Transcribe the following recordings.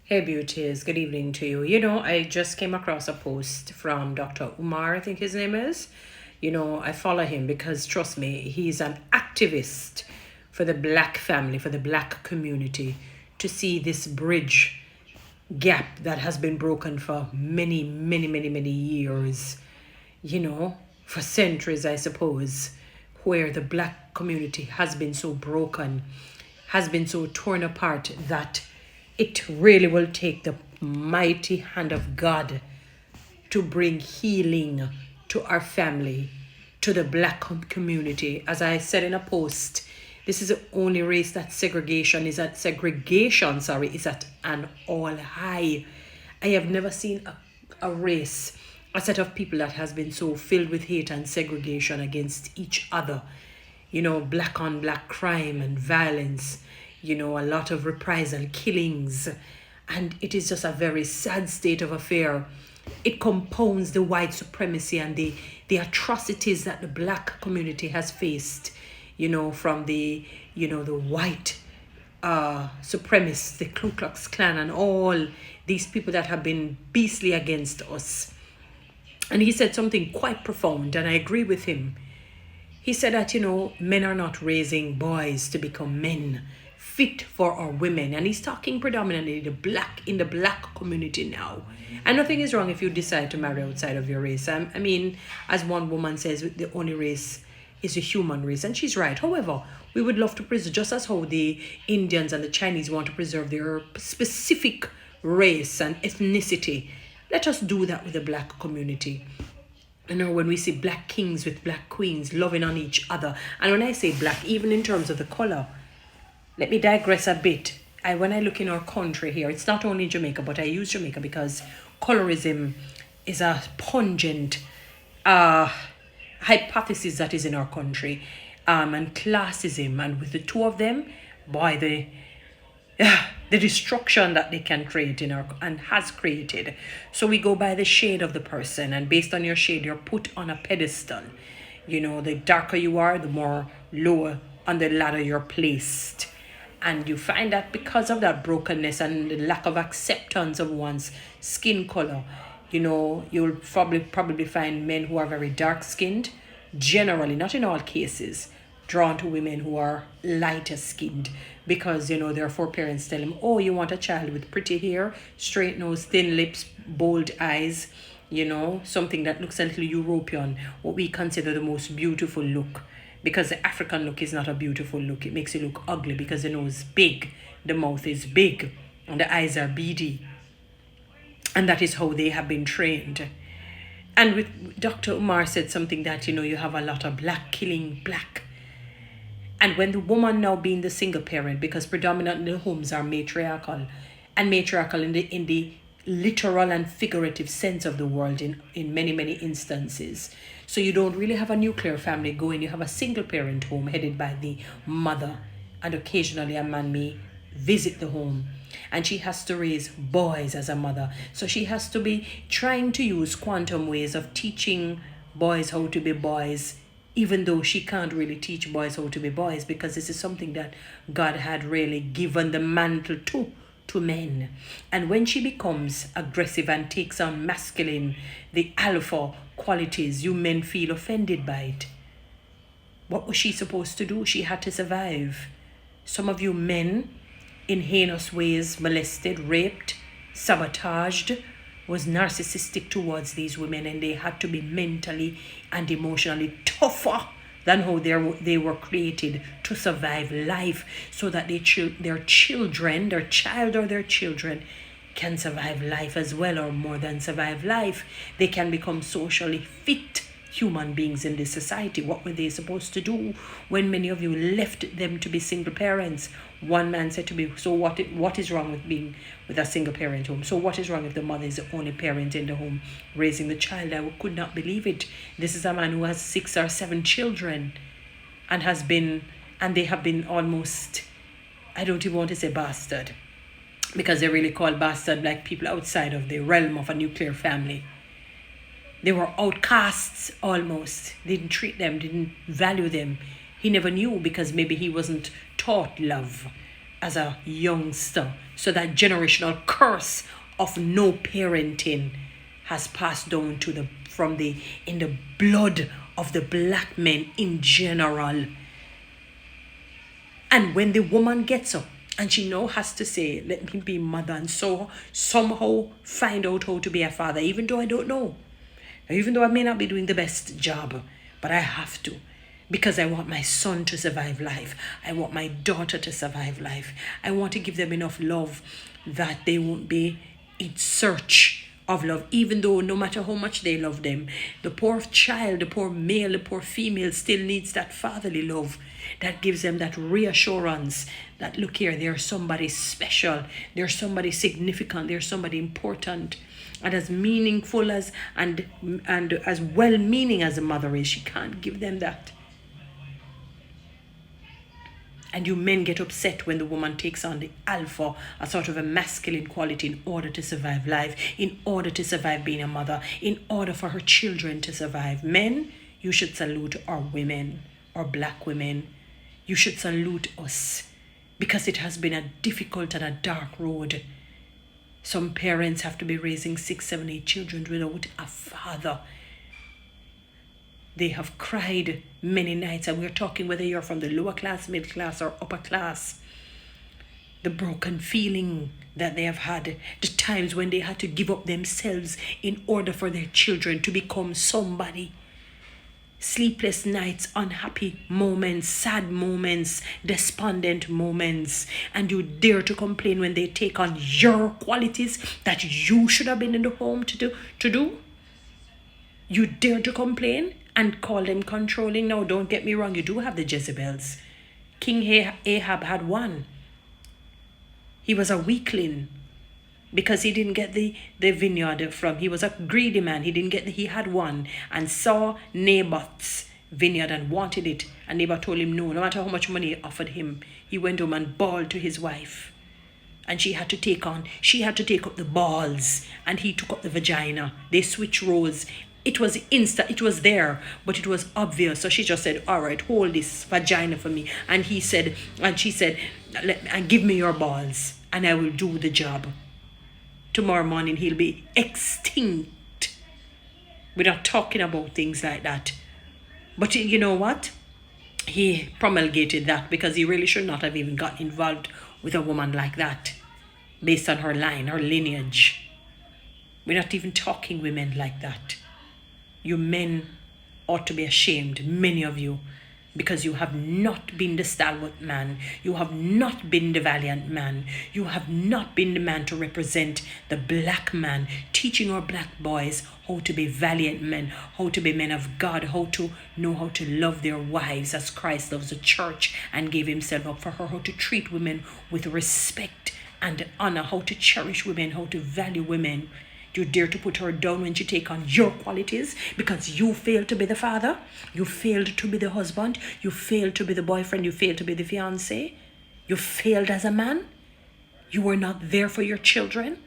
Hey beauties, good evening to you. I just came across a post from Dr. Umar, I think his name is. I follow him because trust me, he's an activist for the black family, for the black community, to see this bridge gap that has been broken for many, many, many, many years, for centuries, I suppose, where the black community has been so broken, has been so torn apart that it really will take the mighty hand of God to bring healing to our family, to the black community. As I said in a post, this is the only race that segregation, is at an all high. I have never seen a race, a set of people that has been so filled with hate and segregation against each other. Black on black crime and violence, a lot of reprisal killings. And it is just a very sad state of affair. It compounds the white supremacy and the atrocities that the black community has faced, from the white supremacists, the Ku Klux Klan, and all these people that have been beastly against us. And he said something quite profound, and I agree with him. He said that, men are not raising boys to become men fit for our women. And he's talking predominantly in the black community now. And nothing is wrong if you decide to marry outside of your race. I mean, as one woman says, the only race is a human race. And she's right. However, we would love to preserve, just as how the Indians and the Chinese want to preserve their specific race and ethnicity. Let us do that with the black community. When we see black kings with black queens loving on each other, and when I say black, even in terms of the color, let me digress a bit. When I look in our country here, it's not only Jamaica, but I use Jamaica because colorism is a pungent hypothesis that is in our country, and classism, and with the two of them, boy, the destruction that they can create and has created. So we go by the shade of the person, and based on your shade, you're put on a pedestal. The darker you are, the more lower on the ladder you're placed. And you find that because of that brokenness and the lack of acceptance of one's skin color, you'll probably find men who are very dark skinned, generally, not in all cases, drawn to women who are lighter skinned because their foreparents tell them, oh, you want a child with pretty hair, straight nose, thin lips, bold eyes, something that looks a little European, what we consider the most beautiful look. Because the African look is not a beautiful look. It makes you look ugly because the nose is big, the mouth is big, and the eyes are beady. And that is how they have been trained. And with Dr. Umar said something that, you have a lot of black killing black. And when the woman now being the single parent, because predominantly the homes are matriarchal, and matriarchal in the literal and figurative sense of the word in many, many instances. So you don't really have a nuclear family going. You have a single parent home headed by the mother. And occasionally a man may visit the home. And she has to raise boys as a mother. So she has to be trying to use quantum ways of teaching boys how to be boys, even though she can't really teach boys how to be boys, because this is something that God had really given the mantle to men. And when she becomes aggressive and takes on masculine, the alpha qualities, you men feel offended by it. What was she supposed to do? She had to survive. Some of you men, in heinous ways, molested, raped, sabotaged, was narcissistic towards these women, and they had to be mentally and emotionally tougher than how they were created to survive life, so that their child or their children can survive life as well, or more than survive life. They can become socially fit human beings in this society. What were they supposed to do when many of you left them to be single parents? One man said to me, so what is wrong with being with a single parent home? So what is wrong if the mother is the only parent in the home raising the child? I could not believe it. This is a man who has 6 or 7 children and they have been almost, I don't even want to say bastard, because they really call bastard like people outside of the realm of a nuclear family. They were outcasts almost. Didn't value them. He never knew because maybe he wasn't taught love. as a youngster. So that generational curse of no parenting has passed down to the from the in the blood of the black men in general. And when the woman gets up and she now has to say, let me be mother, and so somehow find out how to be a father, even though I don't know, even though I may not be doing the best job, but I have to. Because I want my son to survive life. I want my daughter to survive life. I want to give them enough love that they won't be in search of love, even though no matter how much they love them, the poor child, the poor male, the poor female still needs that fatherly love that gives them that reassurance that, look here, there's somebody special, there's somebody significant, there's somebody important. And as meaningful as and as well-meaning as a mother is, she can't give them that. And you men get upset when the woman takes on the alpha, a sort of a masculine quality, in order to survive life, in order to survive being a mother, in order for her children to survive. Men, you should salute our women, our black women. You should salute us, because it has been a difficult and a dark road. Some parents have to be raising 6, 7, 8 children without a father. They have cried many nights, and we're talking whether you're from the lower class, middle class, or upper class. The broken feeling that they have had, the times when they had to give up themselves in order for their children to become somebody. Sleepless nights, unhappy moments, sad moments, despondent moments, and you dare to complain when they take on your qualities that you should have been in the home to do. You dare to complain and call them controlling. Now, don't get me wrong, you do have the Jezebels. King Ahab had one. He was a weakling because he didn't get the vineyard from. He was a greedy man. He had one and saw Naboth's vineyard and wanted it. And Naboth told him no matter how much money he offered him. He went home and bawled to his wife. And she had to take up the balls, and he took up the vagina. They switched roles. It was it was there, but it was obvious. So she just said, all right, hold this vagina for me. And she said, give me your balls and I will do the job. Tomorrow morning he'll be extinct. We're not talking about things like that. But you know what? He promulgated that because he really should not have even got involved with a woman like that based on her line, her lineage. We're not even talking women like that. You men ought to be ashamed, many of you, because you have not been the stalwart man. You have not been the valiant man. You have not been the man to represent the black man, teaching our black boys how to be valiant men, how to be men of God, how to know how to love their wives as Christ loves the church and gave himself up for her, how to treat women with respect and honor, how to cherish women, how to value women. You dare to put her down when she take on your qualities because you failed to be the father, you failed to be the husband, you failed to be the boyfriend, you failed to be the fiancé, you failed as a man, you were not there for your children,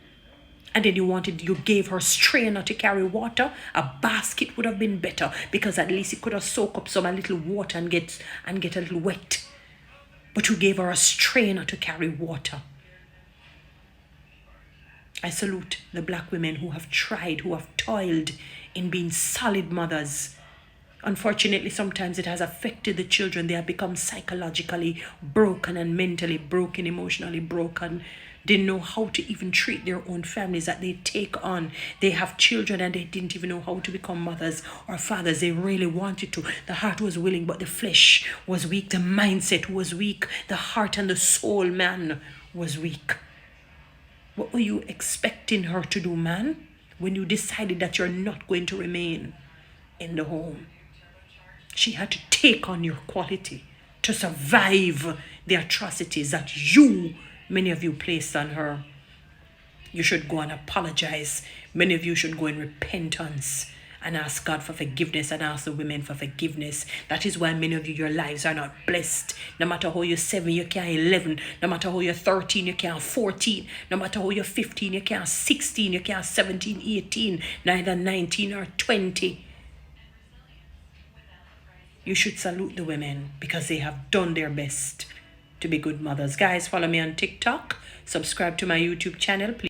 and then you gave her strainer to carry water. A basket would have been better because at least it could have soaked up a little water and get a little wet. But you gave her a strainer to carry water. I salute the black women who have tried, who have toiled in being solid mothers. Unfortunately, sometimes it has affected the children. They have become psychologically broken and mentally broken, emotionally broken. They know how to even treat their own families that they take on. They have children and they didn't even know how to become mothers or fathers. They really wanted to. The heart was willing, but the flesh was weak. The mindset was weak. The heart and the soul, man, was weak. What were you expecting her to do, man, when you decided that you're not going to remain in the home? She had to take on your quality to survive the atrocities that many of you placed on her. You should go and apologize. Many of you should go in repentance and ask God for forgiveness and ask the women for forgiveness. That is why many of you, your lives are not blessed. No matter how you're 7, you can't 11. No matter how you're 13, you can't 14. No matter how you're 15, you can't 16. You can't 17, 18, neither 19 or 20. You should salute the women because they have done their best. to be good mothers. Guys, follow me on TikTok. Subscribe to my YouTube channel, please.